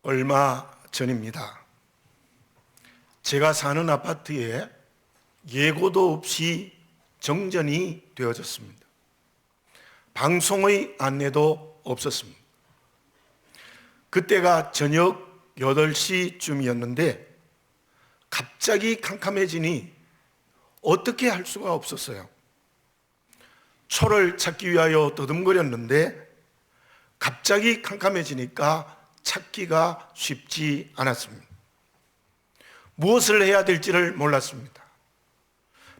얼마 전입니다. 제가 사는 아파트에 예고도 없이 정전이 되어졌습니다. 방송의 안내도 없었습니다. 그때가 저녁 8시쯤이었는데 갑자기 캄캄해지니 어떻게 할 수가 없었어요. 초를 찾기 위하여 더듬거렸는데 갑자기 캄캄해지니까 찾기가 쉽지 않았습니다. 무엇을 해야 될지를 몰랐습니다.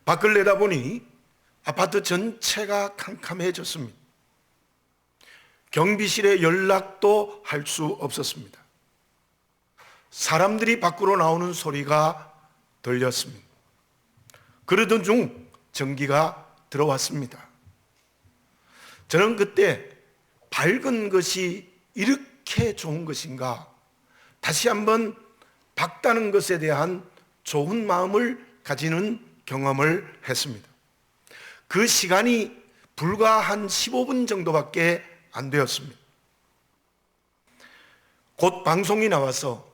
밖을 내다보니 아파트 전체가 캄캄해졌습니다. 경비실에 연락도 할 수 없었습니다. 사람들이 밖으로 나오는 소리가 들렸습니다. 그러던 중 전기가 들어왔습니다. 저는 그때 밝은 것이 이렇게 좋은 것인가, 다시 한번 밝다는 것에 대한 좋은 마음을 가지는 경험을 했습니다. 그 시간이 불과 한 15분 정도밖에 안 되었습니다. 곧 방송이 나와서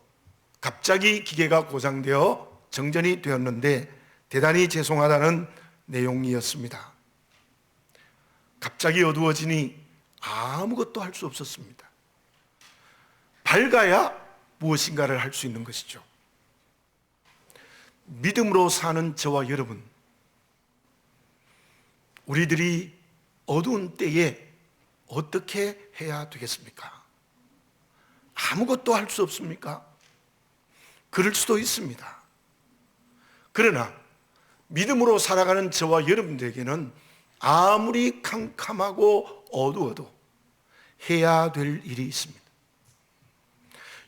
갑자기 기계가 고장되어 정전이 되었는데 대단히 죄송하다는 내용이었습니다. 갑자기 어두워지니 아무것도 할 수 없었습니다. 밝아야 무엇인가를 할 수 있는 것이죠. 믿음으로 사는 저와 여러분, 우리들이 어두운 때에 어떻게 해야 되겠습니까? 아무것도 할 수 없습니까? 그럴 수도 있습니다. 그러나 믿음으로 살아가는 저와 여러분들에게는 아무리 캄캄하고 어두워도 해야 될 일이 있습니다.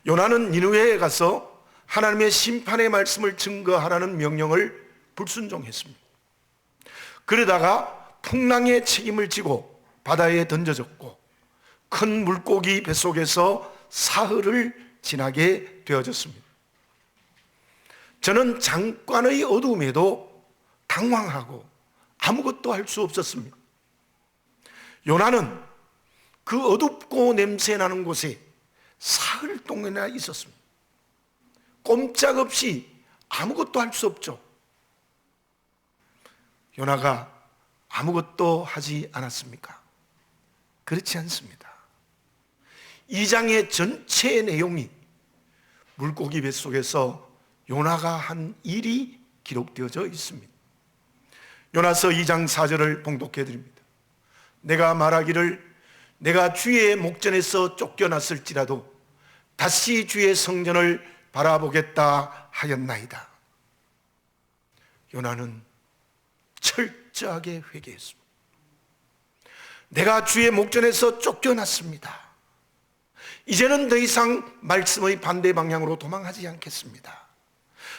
요나는 니느웨에 가서 하나님의 심판의 말씀을 증거하라는 명령을 불순종했습니다. 그러다가 풍랑의 책임을 지고 바다에 던져졌고 큰 물고기 뱃속에서 사흘을 지나게 되어졌습니다. 저는 잠깐의 어두움에도 당황하고 아무것도 할 수 없었습니다. 요나는 그 어둡고 냄새나는 곳에 사흘 동안이나 있었습니다. 꼼짝없이 아무것도 할 수 없죠. 요나가 아무것도 하지 않았습니까? 그렇지 않습니다. 2장의 전체 내용이 물고기 뱃속에서 요나가 한 일이 기록되어져 있습니다. 요나서 2장 4절을 봉독해 드립니다. 내가 말하기를 내가 주의 목전에서 쫓겨났을지라도 다시 주의 성전을 바라보겠다 하였나이다. 요나는 철저하게 회개했습니다. 내가 주의 목전에서 쫓겨났습니다. 이제는 더 이상 말씀의 반대 방향으로 도망하지 않겠습니다.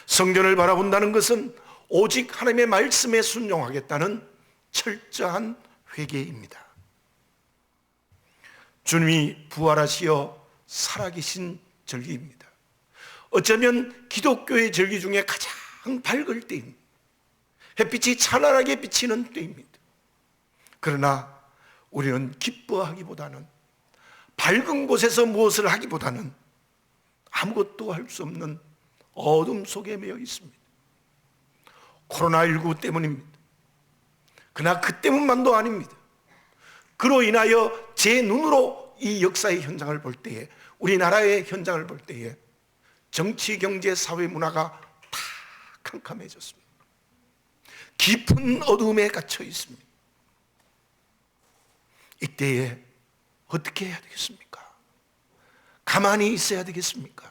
성전을 바라본다는 것은 오직 하나님의 말씀에 순종하겠다는 철저한 회개입니다. 주님이 부활하시어 살아계신 절기입니다. 어쩌면 기독교의 절기 중에 가장 밝을 때입니다. 햇빛이 찬란하게 비치는 때입니다. 그러나 우리는 기뻐하기보다는, 밝은 곳에서 무엇을 하기보다는 아무것도 할 수 없는 어둠 속에 매여 있습니다. 코로나19 때문입니다. 그러나 그 때문만도 아닙니다. 그로 인하여 제 눈으로 이 역사의 현장을 볼 때에, 우리나라의 현장을 볼 때에 정치, 경제, 사회, 문화가 다 캄캄해졌습니다. 깊은 어둠에 갇혀 있습니다. 이때에 어떻게 해야 되겠습니까? 가만히 있어야 되겠습니까?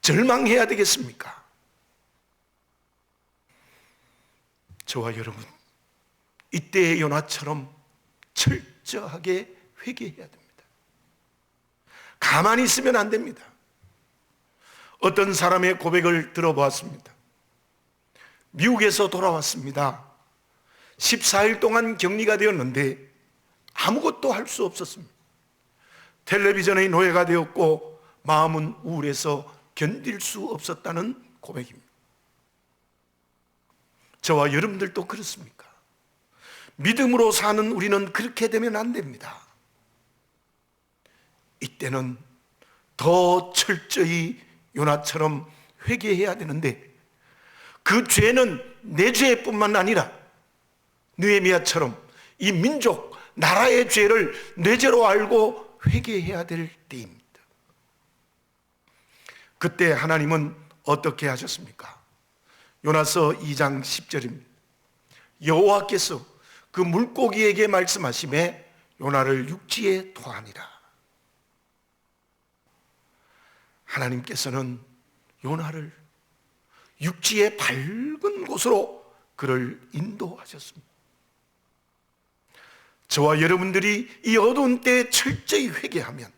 절망해야 되겠습니까? 저와 여러분, 이때의 요나처럼 철저하게 회개해야 됩니다. 가만히 있으면 안 됩니다. 어떤 사람의 고백을 들어보았습니다. 미국에서 돌아왔습니다. 14일 동안 격리가 되었는데 아무것도 할 수 없었습니다. 텔레비전의 노예가 되었고 마음은 우울해서 견딜 수 없었다는 고백입니다. 저와 여러분들도 그렇습니까? 믿음으로 사는 우리는 그렇게 되면 안 됩니다. 이때는 더 철저히 요나처럼 회개해야 되는데, 그 죄는 내 죄뿐만 아니라 느헤미야처럼 이 민족, 나라의 죄를 내 죄로 알고 회개해야 될 때입니다. 그때 하나님은 어떻게 하셨습니까? 요나서 2장 10절입니다. 여호와께서 그 물고기에게 말씀하시매 요나를 육지에 토하니라. 하나님께서는 요나를 육지의 밝은 곳으로 그를 인도하셨습니다. 저와 여러분들이 이 어두운 때에 철저히 회개하면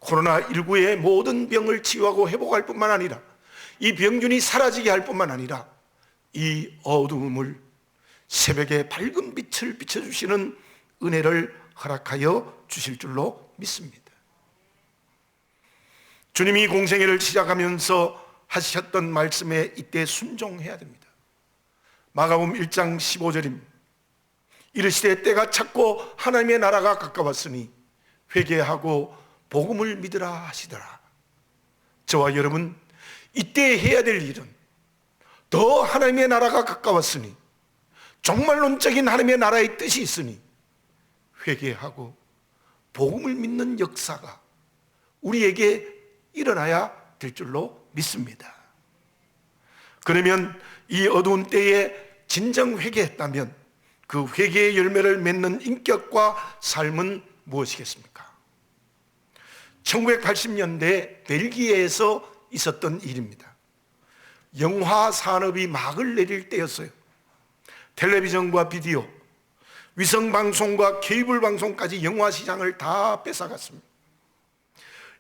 코로나19의 모든 병을 치유하고 회복할 뿐만 아니라 이 병균이 사라지게 할 뿐만 아니라 이 어두움을 새벽의 밝은 빛을 비춰주시는 은혜를 허락하여 주실 줄로 믿습니다. 주님이 공생애를 시작하면서 하셨던 말씀에 이때 순종해야 됩니다. 마가복음 1장 15절입니다. 이르시되 때가 찼고 하나님의 나라가 가까웠으니 회개하고 복음을 믿으라 하시더라. 저와 여러분, 이때 해야 될 일은 더 하나님의 나라가 가까웠으니, 종말론적인 하나님의 나라의 뜻이 있으니 회개하고 복음을 믿는 역사가 우리에게 일어나야 될 줄로 믿습니다. 그러면 이 어두운 때에 진정 회개했다면 그 회개의 열매를 맺는 인격과 삶은 무엇이겠습니까? 1980년대 벨기에에서 있었던 일입니다. 영화 산업이 막을 내릴 때였어요. 텔레비전과 비디오, 위성방송과 케이블 방송까지 영화 시장을 다 뺏어갔습니다.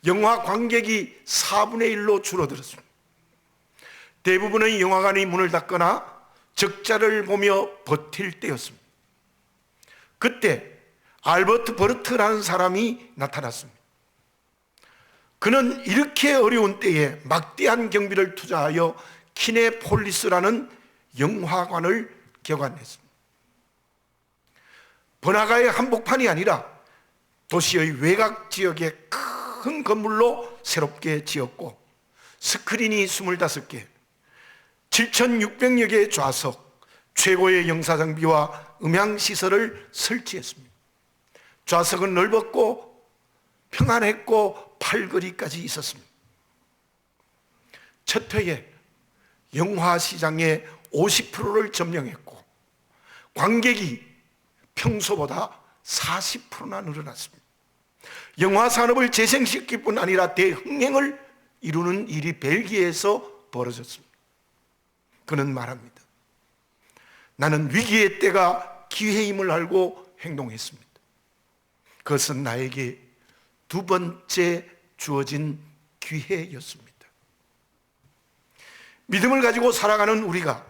영화 관객이 4분의 1로 줄어들었습니다. 대부분의 영화관이 문을 닫거나 적자를 보며 버틸 때였습니다. 그때 알버트 버르트라는 사람이 나타났습니다. 그는 이렇게 어려운 때에 막대한 경비를 투자하여 키네폴리스라는 영화관을 개관했습니다. 번화가의 한복판이 아니라 도시의 외곽 지역에 큰 건물로 새롭게 지었고, 스크린이 25개, 7,600여 개의 좌석, 최고의 영사장비와 음향시설을 설치했습니다. 좌석은 넓었고 평안했고 팔걸이까지 있었습니다. 첫 회에 영화 시장의 50%를 점령했고 관객이 평소보다 40%나 늘어났습니다. 영화 산업을 재생시킬 뿐 아니라 대흥행을 이루는 일이 벨기에에서 벌어졌습니다. 그는 말합니다. 나는 위기의 때가 기회임을 알고 행동했습니다. 그것은 나에게 두 번째 주어진 기회였습니다. 믿음을 가지고 살아가는 우리가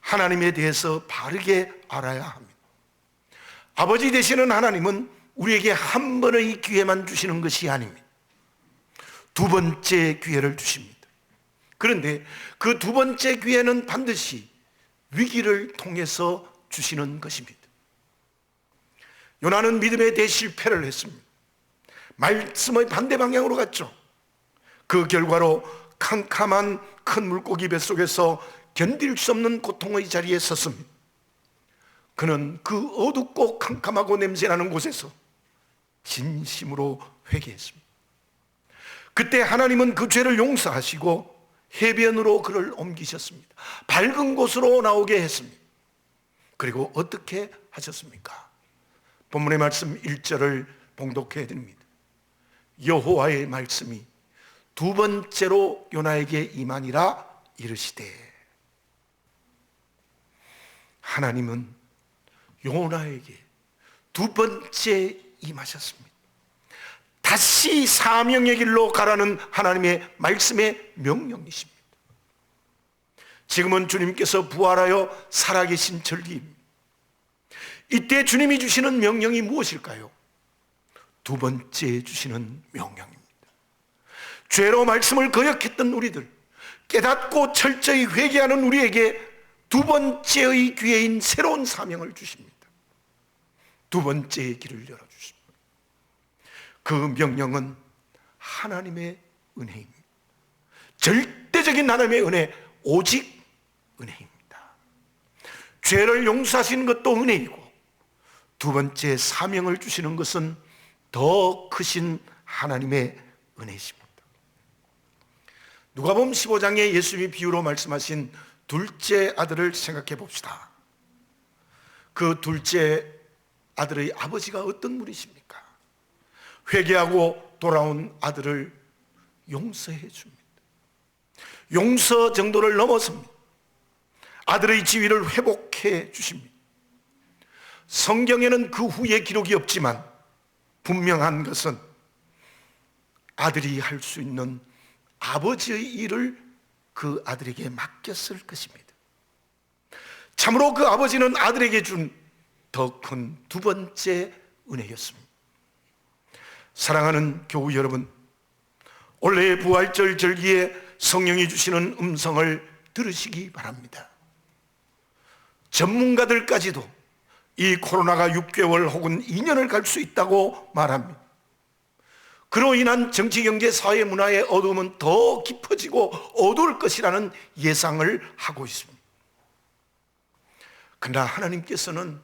하나님에 대해서 바르게 알아야 합니다. 아버지 되시는 하나님은 우리에게 한 번의 기회만 주시는 것이 아닙니다. 두 번째 기회를 주십니다. 그런데 그 두 번째 기회는 반드시 위기를 통해서 주시는 것입니다. 요나는 믿음의 대실패를 했습니다. 말씀의 반대 방향으로 갔죠. 그 결과로 캄캄한 큰 물고기 뱃속에서 견딜 수 없는 고통의 자리에 섰습니다. 그는 그 어둡고 캄캄하고 냄새나는 곳에서 진심으로 회개했습니다. 그때 하나님은 그 죄를 용서하시고 해변으로 그를 옮기셨습니다. 밝은 곳으로 나오게 했습니다. 그리고 어떻게 하셨습니까? 본문의 말씀 1절을 봉독해 드립니다. 여호와의 말씀이 두 번째로 요나에게 임하니라 이르시되. 하나님은 요나에게 두 번째 임하셨습니다. 다시 사명의 길로 가라는 하나님의 말씀의 명령이십니다. 지금은 주님께서 부활하여 살아계신 절기입니다. 이때 주님이 주시는 명령이 무엇일까요? 두 번째 주시는 명령입니다. 죄로 말씀을 거역했던 우리들, 깨닫고 철저히 회개하는 우리에게 두 번째의 기회인 새로운 사명을 주십니다. 두 번째의 길을 열어주십니다. 그 명령은 하나님의 은혜입니다. 절대적인 하나님의 은혜, 오직 은혜입니다. 죄를 용서하시는 것도 은혜이고, 두 번째 사명을 주시는 것은 더 크신 하나님의 은혜십니다. 누가복음 15장에 예수님이 비유로 말씀하신 둘째 아들을 생각해 봅시다. 그 둘째 아들의 아버지가 어떤 분이십니까? 회개하고 돌아온 아들을 용서해 줍니다. 용서 정도를 넘어섭니다. 아들의 지위를 회복해 주십니다. 성경에는 그 후에 기록이 없지만 분명한 것은 아들이 할 수 있는 아버지의 일을 그 아들에게 맡겼을 것입니다. 참으로 그 아버지는 아들에게 준 더 큰 두 번째 은혜였습니다. 사랑하는 교우 여러분, 올해의 부활절 절기에 성령이 주시는 음성을 들으시기 바랍니다. 전문가들까지도 이 코로나가 6개월 혹은 2년을 갈 수 있다고 말합니다. 그로 인한 정치, 경제, 사회, 문화의 어두움은 더 깊어지고 어두울 것이라는 예상을 하고 있습니다. 그러나 하나님께서는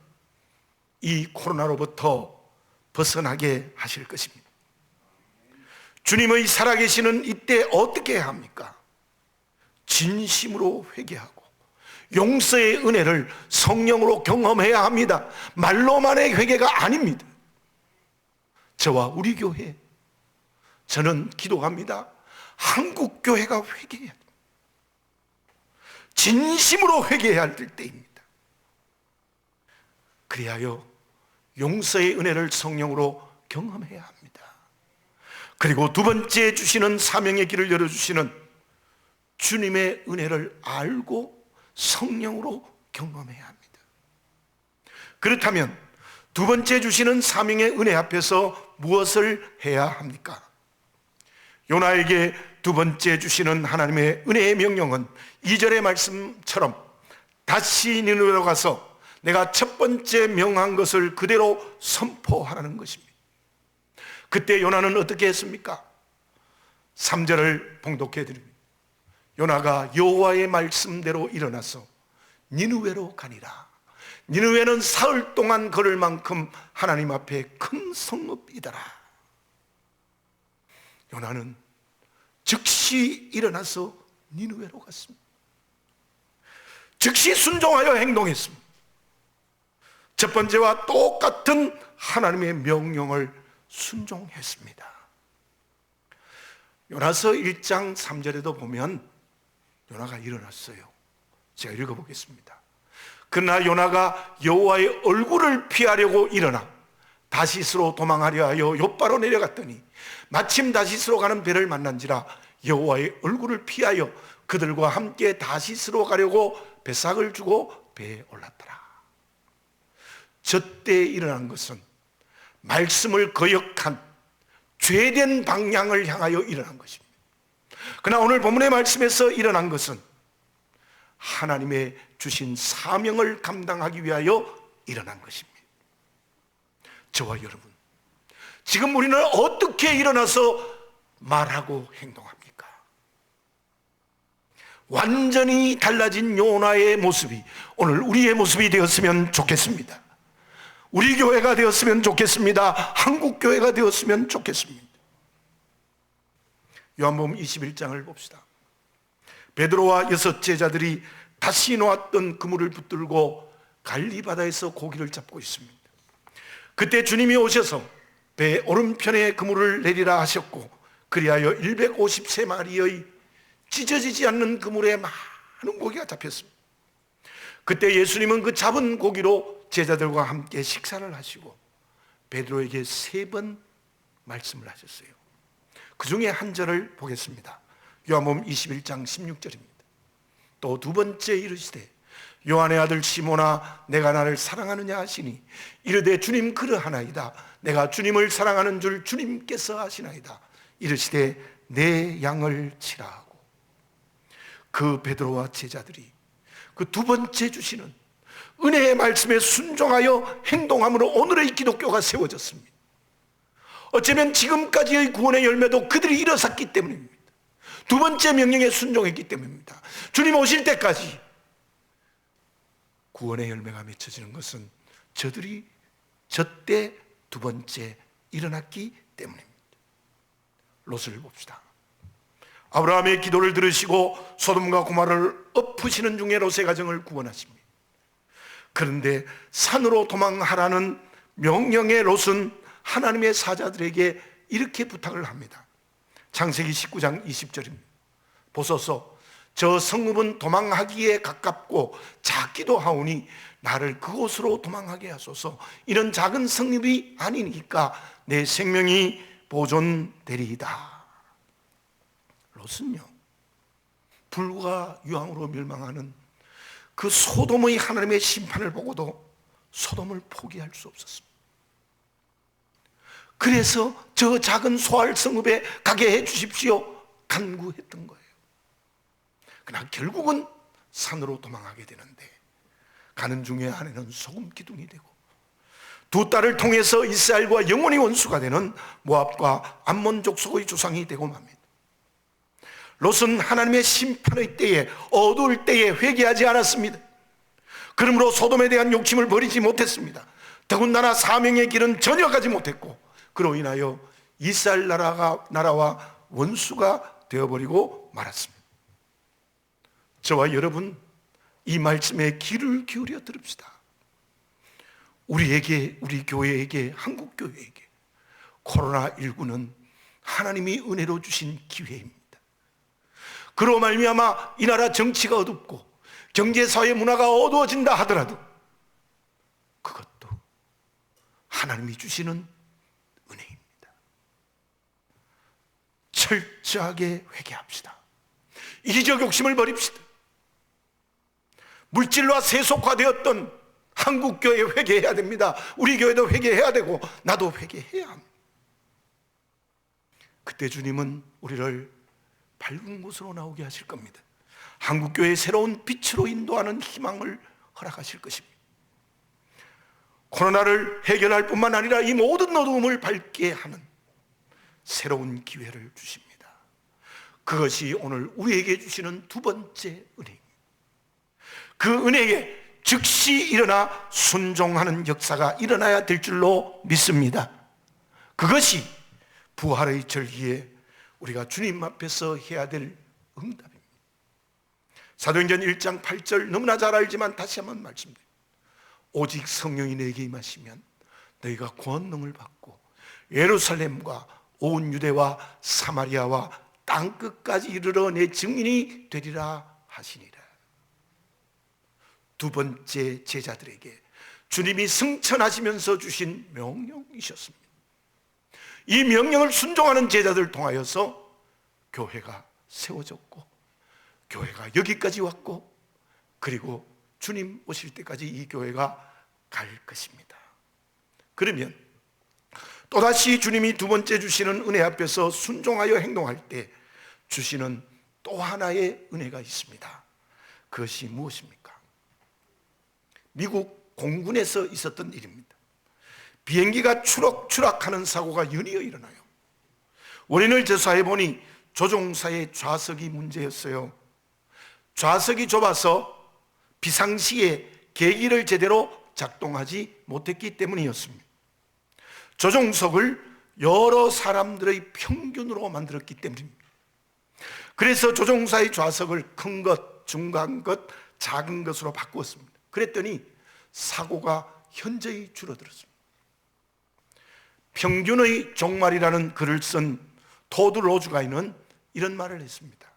이 코로나로부터 벗어나게 하실 것입니다. 주님의 살아계시는 이때 어떻게 해야 합니까? 진심으로 회개하고 용서의 은혜를 성령으로 경험해야 합니다. 말로만의 회개가 아닙니다. 저와 우리 교회, 저는 기도합니다. 한국 교회가 회개해야 됩니다. 진심으로 회개해야 할 때입니다. 그리하여 용서의 은혜를 성령으로 경험해야 합니다. 그리고 두 번째 주시는 사명의 길을 열어주시는 주님의 은혜를 알고 성령으로 경험해야 합니다. 그렇다면 두 번째 주시는 사명의 은혜 앞에서 무엇을 해야 합니까? 요나에게 두 번째 주시는 하나님의 은혜의 명령은 2절의 말씀처럼 다시 니느웨로 가서 내가 첫 번째 명한 것을 그대로 선포하라는 것입니다. 그때 요나는 어떻게 했습니까? 3절을 봉독해 드립니다. 요나가 여호와의 말씀대로 일어나서 니느웨로 가니라. 니느웨는 사흘 동안 걸을 만큼 하나님 앞에 큰 성읍이더라. 요나는 즉시 일어나서 니느웨로 갔습니다. 즉시 순종하여 행동했습니다. 첫 번째와 똑같은 하나님의 명령을 순종했습니다. 요나서 1장 3절에도 보면 요나가 일어났어요. 제가 읽어보겠습니다. 그러나 요나가 여호와의 얼굴을 피하려고 일어나 다시스로 도망하려 하여 욥바로 내려갔더니 마침 다시스로 가는 배를 만난지라 여호와의 얼굴을 피하여 그들과 함께 다시스로 가려고 배삭을 주고 배에 올랐더라. 저때 일어난 것은 말씀을 거역한 죄된 방향을 향하여 일어난 것입니다. 그러나 오늘 본문의 말씀에서 일어난 것은 하나님의 주신 사명을 감당하기 위하여 일어난 것입니다. 저와 여러분, 지금 우리는 어떻게 일어나서 말하고 행동합니까? 완전히 달라진 요나의 모습이 오늘 우리의 모습이 되었으면 좋겠습니다. 우리 교회가 되었으면 좋겠습니다. 한국 교회가 되었으면 좋겠습니다. 요한복음 21장을 봅시다. 베드로와 6 제자들이 다시 놓았던 그물을 붙들고 갈리 바다에서 고기를 잡고 있습니다. 그때 주님이 오셔서 배 오른편에 그물을 내리라 하셨고, 그리하여 153마리의 찢어지지 않는 그물에 많은 고기가 잡혔습니다. 그때 예수님은 그 잡은 고기로 제자들과 함께 식사를 하시고 베드로에게 3번 말씀을 하셨어요. 그 중에 한 절을 보겠습니다. 요한복음 21장 16절입니다. 또 두 번째 이르시되 요한의 아들 시몬아 내가 나를 사랑하느냐 하시니 이르되 주님 그러하나이다. 내가 주님을 사랑하는 줄 주님께서 아시나이다. 이르시되 내 양을 치라 하고, 그 베드로와 제자들이 그 두 번째 주시는 은혜의 말씀에 순종하여 행동함으로 오늘의 기독교가 세워졌습니다. 어쩌면 지금까지의 구원의 열매도 그들이 일어섰기 때문입니다. 두 번째 명령에 순종했기 때문입니다. 주님 오실 때까지 구원의 열매가 맺혀지는 것은 저들이 저때 두 번째 일어났기 때문입니다. 롯을 봅시다. 아브라함의 기도를 들으시고 소돔과 고모라를 엎으시는 중에 롯의 가정을 구원하십니다. 그런데 산으로 도망하라는 명령의 롯은 하나님의 사자들에게 이렇게 부탁을 합니다. 창세기 19장 20절입니다. 보소서, 저 성읍은 도망하기에 가깝고 작기도 하오니 나를 그곳으로 도망하게 하소서. 이런 작은 성읍이 아니니까 내 생명이 보존되리이다. 롯은요, 불과 유황으로 멸망하는 그 소돔의 하나님의 심판을 보고도 소돔을 포기할 수 없었습니다. 그래서 저 작은 소알 성읍에 가게 해 주십시오 간구했던 거예요. 그러나 결국은 산으로 도망하게 되는데, 가는 중에 아내는 소금 기둥이 되고 두 딸을 통해서 이스라엘과 영원히 원수가 되는 모압과 암몬 족속의 조상이 되고 맙니다. 롯은 하나님의 심판의 때에, 어두울 때에 회개하지 않았습니다. 그러므로 소돔에 대한 욕심을 버리지 못했습니다. 더군다나 사명의 길은 전혀 가지 못했고, 그로 인하여 이스라엘 나라와 원수가 되어버리고 말았습니다. 저와 여러분, 이 말씀에 귀를 기울여 들읍시다. 우리에게, 우리 교회에게, 한국 교회에게 코로나19는 하나님이 은혜로 주신 기회입니다. 그로 말미암아 이 나라 정치가 어둡고 경제, 사회, 문화가 어두워진다 하더라도 그것도 하나님이 주시는 은혜입니다. 철저하게 회개합시다. 이기적 욕심을 버립시다. 물질과 세속화되었던 한국교회 회개해야 됩니다. 우리 교회도 회개해야 되고 나도 회개해야 합니다. 그때 주님은 우리를 밝은 곳으로 나오게 하실 겁니다. 한국교회의 새로운 빛으로 인도하는 희망을 허락하실 것입니다. 코로나를 해결할 뿐만 아니라 이 모든 어두움을 밝게 하는 새로운 기회를 주십니다. 그것이 오늘 우리에게 주시는 두 번째 은혜입니다. 그 은혜에 즉시 일어나 순종하는 역사가 일어나야 될 줄로 믿습니다. 그것이 부활의 절기에 우리가 주님 앞에서 해야 될 응답입니다. 사도행전 1장 8절 너무나 잘 알지만 다시 한번 말씀드립니다. 오직 성령이 내게 임하시면 너희가 권능을 받고 예루살렘과 온 유대와 사마리아와 땅끝까지 이르러 내 증인이 되리라 하시니라. 두 번째 제자들에게 주님이 승천하시면서 주신 명령이셨습니다. 이 명령을 순종하는 제자들을 통하여서 교회가 세워졌고 교회가 여기까지 왔고, 그리고 주님 오실 때까지 이 교회가 갈 것입니다. 그러면 또다시 주님이 두 번째 주시는 은혜 앞에서 순종하여 행동할 때 주시는 또 하나의 은혜가 있습니다. 그것이 무엇입니까? 미국 공군에서 있었던 일입니다. 비행기가 추락하는 사고가 연이어 일어나요. 원인을 조사해 보니 조종사의 좌석이 문제였어요. 좌석이 좁아서 비상시에 계기를 제대로 작동하지 못했기 때문이었습니다. 조종석을 여러 사람들의 평균으로 만들었기 때문입니다. 그래서 조종사의 좌석을 큰 것, 중간 것, 작은 것으로 바꾸었습니다. 그랬더니 사고가 현저히 줄어들었습니다. 평균의 종말이라는 글을 쓴 토드 로즈가이는 이런 말을 했습니다.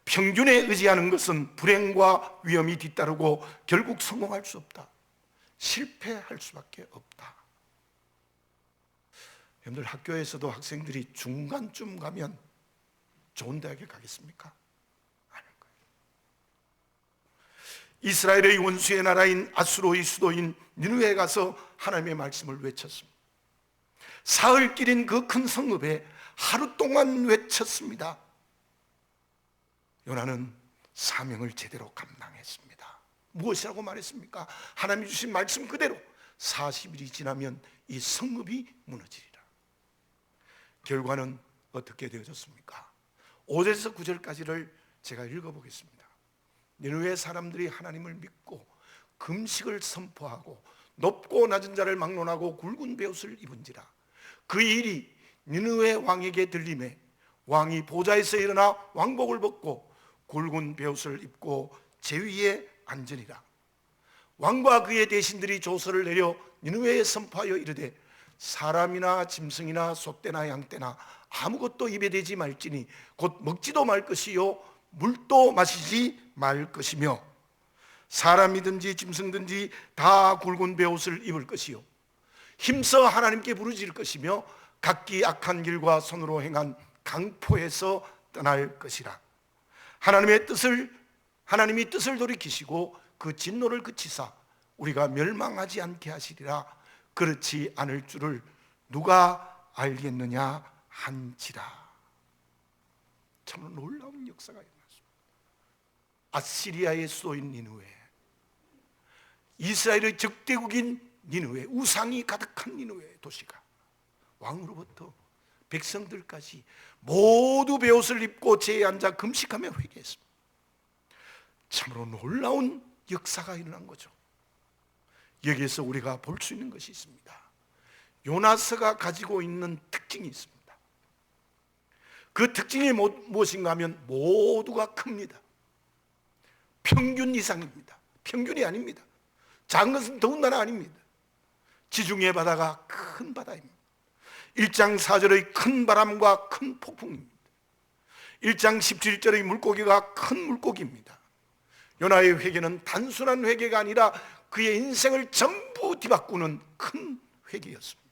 평균에 의지하는 것은 불행과 위험이 뒤따르고 결국 성공할 수 없다. 실패할 수밖에 없다. 여러분들 학교에서도 학생들이 중간쯤 가면 좋은 대학에 가겠습니까? 아닐 거예요. 이스라엘의 원수의 나라인 아수르의 수도인 니느웨에 가서 하나님의 말씀을 외쳤습니다. 사흘 길인 그 큰 성읍에 하루 동안 외쳤습니다. 요나는 사명을 제대로 감당했습니다. 무엇이라고 말했습니까? 하나님이 주신 말씀 그대로 40일이 지나면 이 성읍이 무너지리라. 결과는 어떻게 되어졌습니까? 5절에서 9절까지를 제가 읽어보겠습니다. 니느웨 사람들이 하나님을 믿고 금식을 선포하고 높고 낮은 자를 막론하고 굵은 베옷을 입은지라. 그 일이 니느웨 왕에게 들림에 왕이 보좌에서 일어나 왕복을 벗고 굵은 베옷을 입고 제위에 앉으니라. 왕과 그의 대신들이 조서를 내려 니느웨에 선포하여 이르되 사람이나 짐승이나 소떼나 양떼나 아무것도 입에 대지 말지니 곧 먹지도 말 것이요 물도 마시지 말 것이며 사람이든지 짐승든지 다 굵은 베옷을 입을 것이요 힘써 하나님께 부르짖을 것이며 각기 악한 길과 손으로 행한 강포에서 떠날 것이라. 하나님이 뜻을 돌이키시고 그 진노를 그치사 우리가 멸망하지 않게 하시리라. 그렇지 않을 줄을 누가 알겠느냐 한지라. 참 놀라운 역사가 일어났습니다. 아시리아의 수도인 니느웨, 이스라엘의 적대국인 니느웨, 우상이 가득한 니느웨 도시가 왕으로부터 백성들까지 모두 베옷을 입고 제에 앉아 금식하며 회개했습니다. 참으로 놀라운 역사가 일어난 거죠. 여기에서 우리가 볼 수 있는 것이 있습니다. 요나서가 가지고 있는 특징이 있습니다. 그 특징이 무엇인가 하면 모두가 큽니다. 평균 이상입니다. 평균이 아닙니다. 작은 것은 더군다나 아닙니다. 지중해 바다가 큰 바다입니다. 1장 4절의 큰 바람과 큰 폭풍입니다. 1장 17절의 물고기가 큰 물고기입니다. 요나의 회개는 단순한 회개가 아니라 그의 인생을 전부 뒤바꾸는 큰 회개였습니다.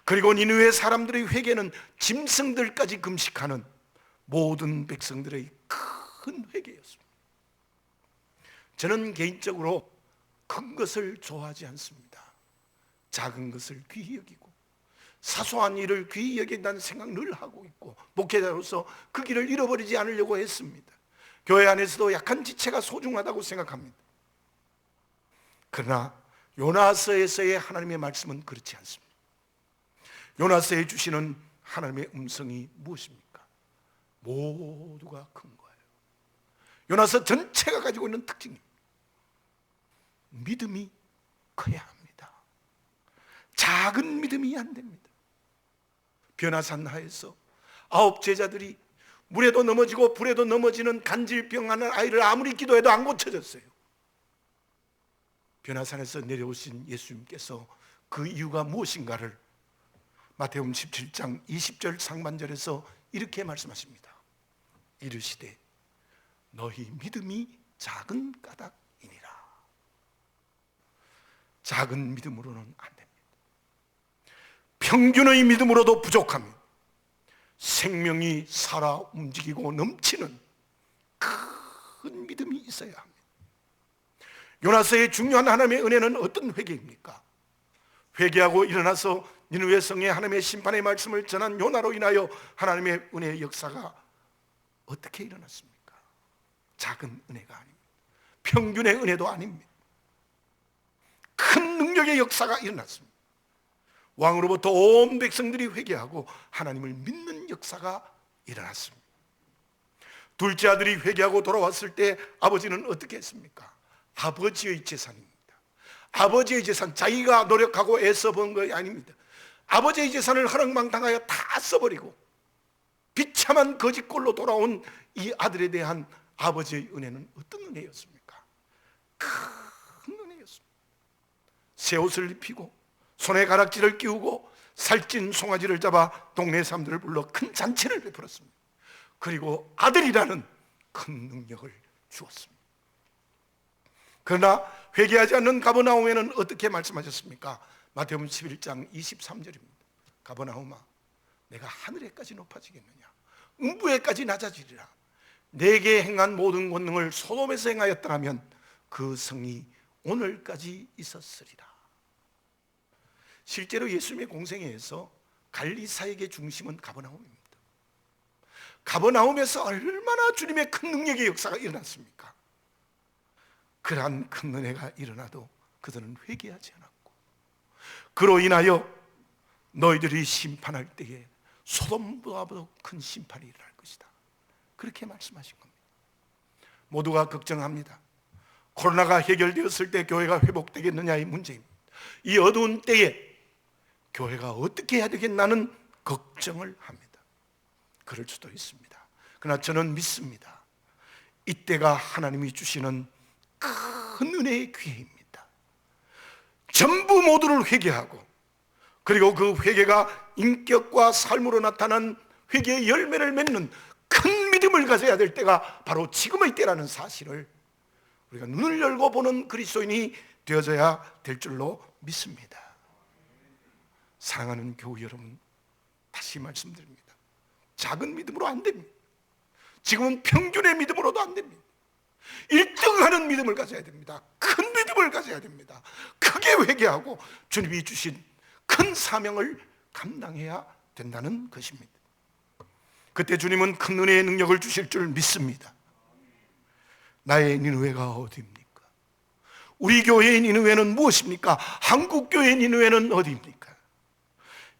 그리고 니느웨 사람들의 회개는 짐승들까지 금식하는 모든 백성들의 큰 회개였습니다. 저는 개인적으로 큰 것을 좋아하지 않습니다. 작은 것을 귀히 여기고 사소한 일을 귀히 여긴다는 생각 늘 하고 있고 목회자로서 그 길을 잃어버리지 않으려고 했습니다. 교회 안에서도 약한 지체가 소중하다고 생각합니다. 그러나 요나서에서의 하나님의 말씀은 그렇지 않습니다. 요나서에 주시는 하나님의 음성이 무엇입니까? 모두가 큰 거예요. 요나서 전체가 가지고 있는 특징입니다. 믿음이 커야 합니다. 작은 믿음이 안 됩니다. 변화산 하에서 9 제자들이 물에도 넘어지고 불에도 넘어지는 간질병하는 아이를 아무리 기도해도 안 고쳐졌어요. 변화산에서 내려오신 예수님께서 그 이유가 무엇인가를 마태복음 17장 20절 상반절에서 이렇게 말씀하십니다. 이르시되 너희 믿음이 작은 까닭이니라. 작은 믿음으로는 안 됩니다. 평균의 믿음으로도 부족합니다. 생명이 살아 움직이고 넘치는 큰 믿음이 있어야 합니다. 요나서의 중요한 하나님의 은혜는 어떤 회개입니까? 회개하고 일어나서 니느웨 성에 하나님의 심판의 말씀을 전한 요나로 인하여 하나님의 은혜의 역사가 어떻게 일어났습니까? 작은 은혜가 아닙니다. 평균의 은혜도 아닙니다. 큰 능력의 역사가 일어났습니다. 왕으로부터 온 백성들이 회개하고 하나님을 믿는 역사가 일어났습니다. 둘째 아들이 회개하고 돌아왔을 때 아버지는 어떻게 했습니까? 아버지의 재산입니다. 아버지의 재산, 자기가 노력하고 애써 번 것이 아닙니다. 아버지의 재산을 허랑방탕하여 다 써버리고 비참한 거짓골로 돌아온 이 아들에 대한 아버지의 은혜는 어떤 은혜였습니까? 큰 은혜였습니다. 새 옷을 입히고 손에 가락지를 끼우고 살찐 송아지를 잡아 동네 사람들을 불러 큰 잔치를 베풀었습니다. 그리고 아들이라는 큰 능력을 주었습니다. 그러나 회개하지 않는 가버나움에는 어떻게 말씀하셨습니까? 마태복음 11장 23절입니다. 가버나움아, 내가 하늘에까지 높아지겠느냐? 음부에까지 낮아지리라. 내게 행한 모든 권능을 소돔에서 행하였더라면 그 성이 오늘까지 있었으리라. 실제로 예수님의 공생애에서 갈리사역의 중심은 가버나움입니다. 가버나움에서 얼마나 주님의 큰 능력의 역사가 일어났습니까? 그러한 큰 은혜가 일어나도 그들은 회개하지 않았고, 그로 인하여 너희들이 심판할 때에 소돔보다도 큰 심판이 일어날 것이다. 그렇게 말씀하신 겁니다. 모두가 걱정합니다. 코로나가 해결되었을 때 교회가 회복되겠느냐의 문제입니다. 이 어두운 때에 교회가 어떻게 해야 되겠나는 걱정을 합니다. 그럴 수도 있습니다. 그러나 저는 믿습니다. 이때가 하나님이 주시는 큰 은혜의 기회입니다. 전부 모두를 회개하고, 그리고 그 회개가 인격과 삶으로 나타난 회개의 열매를 맺는 큰 믿음을 가져야 될 때가 바로 지금의 때라는 사실을 우리가 눈을 열고 보는 그리스도인이 되어져야 될 줄로 믿습니다. 사랑하는 교우 여러분, 다시 말씀드립니다. 작은 믿음으로 안 됩니다. 지금은 평균의 믿음으로도 안 됩니다. 1등하는 믿음을 가져야 됩니다. 큰 믿음을 가져야 됩니다. 크게 회개하고 주님이 주신 큰 사명을 감당해야 된다는 것입니다. 그때 주님은 큰 은혜의 능력을 주실 줄 믿습니다. 나의 니느웨가 어디입니까? 우리 교회의 니느웨는 무엇입니까? 한국 교회의 니느웨는 어디입니까?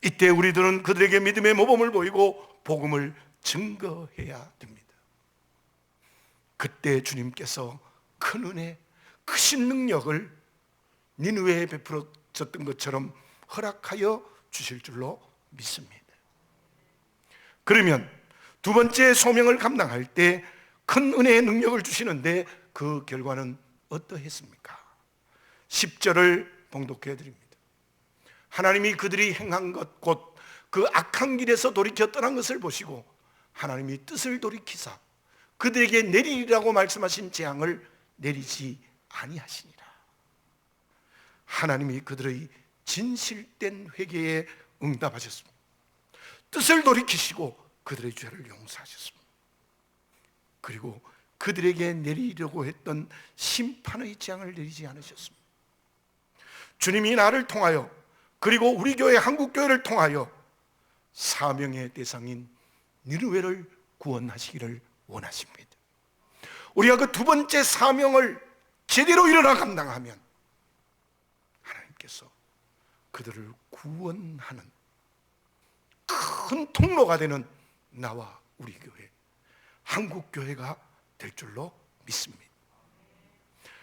이때 우리들은 그들에게 믿음의 모범을 보이고 복음을 증거해야 됩니다. 그때 주님께서 큰 은혜, 크신 능력을 니느웨에 베풀어졌던 것처럼 허락하여 주실 줄로 믿습니다. 그러면 두 번째 소명을 감당할 때 큰 은혜의 능력을 주시는데 그 결과는 어떠했습니까? 10절을 봉독해 드립니다. 하나님이 그들이 행한 것 곧 그 악한 길에서 돌이켜 떠난 것을 보시고 하나님이 뜻을 돌이키사 그들에게 내리리라고 말씀하신 재앙을 내리지 아니하시니라. 하나님이 그들의 진실된 회개에 응답하셨습니다. 뜻을 돌이키시고 그들의 죄를 용서하셨습니다. 그리고 그들에게 내리려고 했던 심판의 재앙을 내리지 않으셨습니다. 주님이 나를 통하여, 그리고 우리 교회 한국교회를 통하여 사명의 대상인 니느웨를 구원하시기를 원하십니다. 우리가 그 두 번째 사명을 제대로 일어나 감당하면 하나님께서 그들을 구원하는 큰 통로가 되는 나와 우리 교회 한국교회가 될 줄로 믿습니다.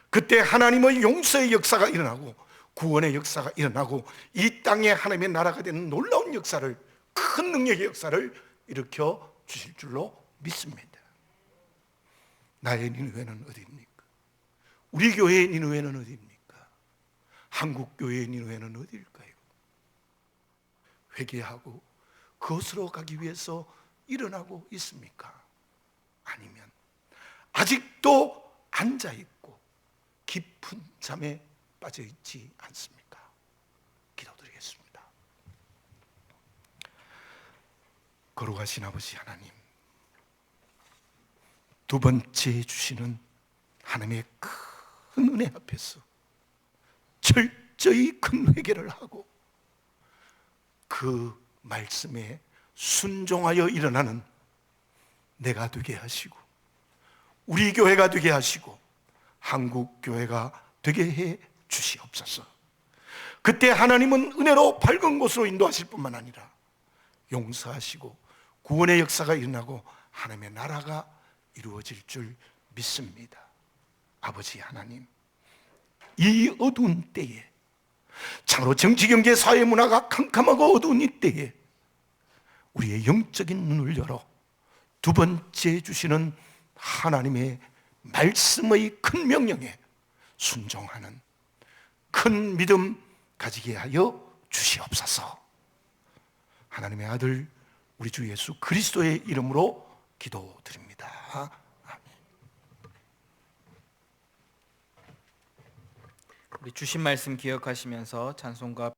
그때 하나님의 용서의 역사가 일어나고 구원의 역사가 일어나고 이 땅에 하나님의 나라가 되는 놀라운 역사를, 큰 능력의 역사를 일으켜 주실 줄로 믿습니다. 나의 니느웨는 어디입니까? 우리 교회의 니느웨는 어디입니까? 한국교회의 니느웨는 어디일까요? 회개하고 그것으로 가기 위해서 일어나고 있습니까? 아니면 아직도 앉아있고 깊은 잠에 빠져있지 않습니까? 기도드리겠습니다. 거룩하신 아버지 하나님, 두 번째 주시는 하나님의 큰 은혜 앞에서 철저히 큰 회개를 하고 그 말씀에 순종하여 일어나는 내가 되게 하시고 우리 교회가 되게 하시고 한국 교회가 되게 해 주시옵소서. 그때 하나님은 은혜로 밝은 곳으로 인도하실 뿐만 아니라 용서하시고 구원의 역사가 일어나고 하나님의 나라가 이루어질 줄 믿습니다. 아버지 하나님, 이 어두운 때에, 참으로 정치, 경제, 사회, 문화가 캄캄하고 어두운 이 때에 우리의 영적인 눈을 열어 두 번째 주시는 하나님의 말씀의 큰 명령에 순종하는 큰 믿음 가지게 하여 주시옵소서. 하나님의 아들 우리 주 예수 그리스도의 이름으로 기도드립니다. 아멘. 우리 주신 말씀 기억하시면서 찬송가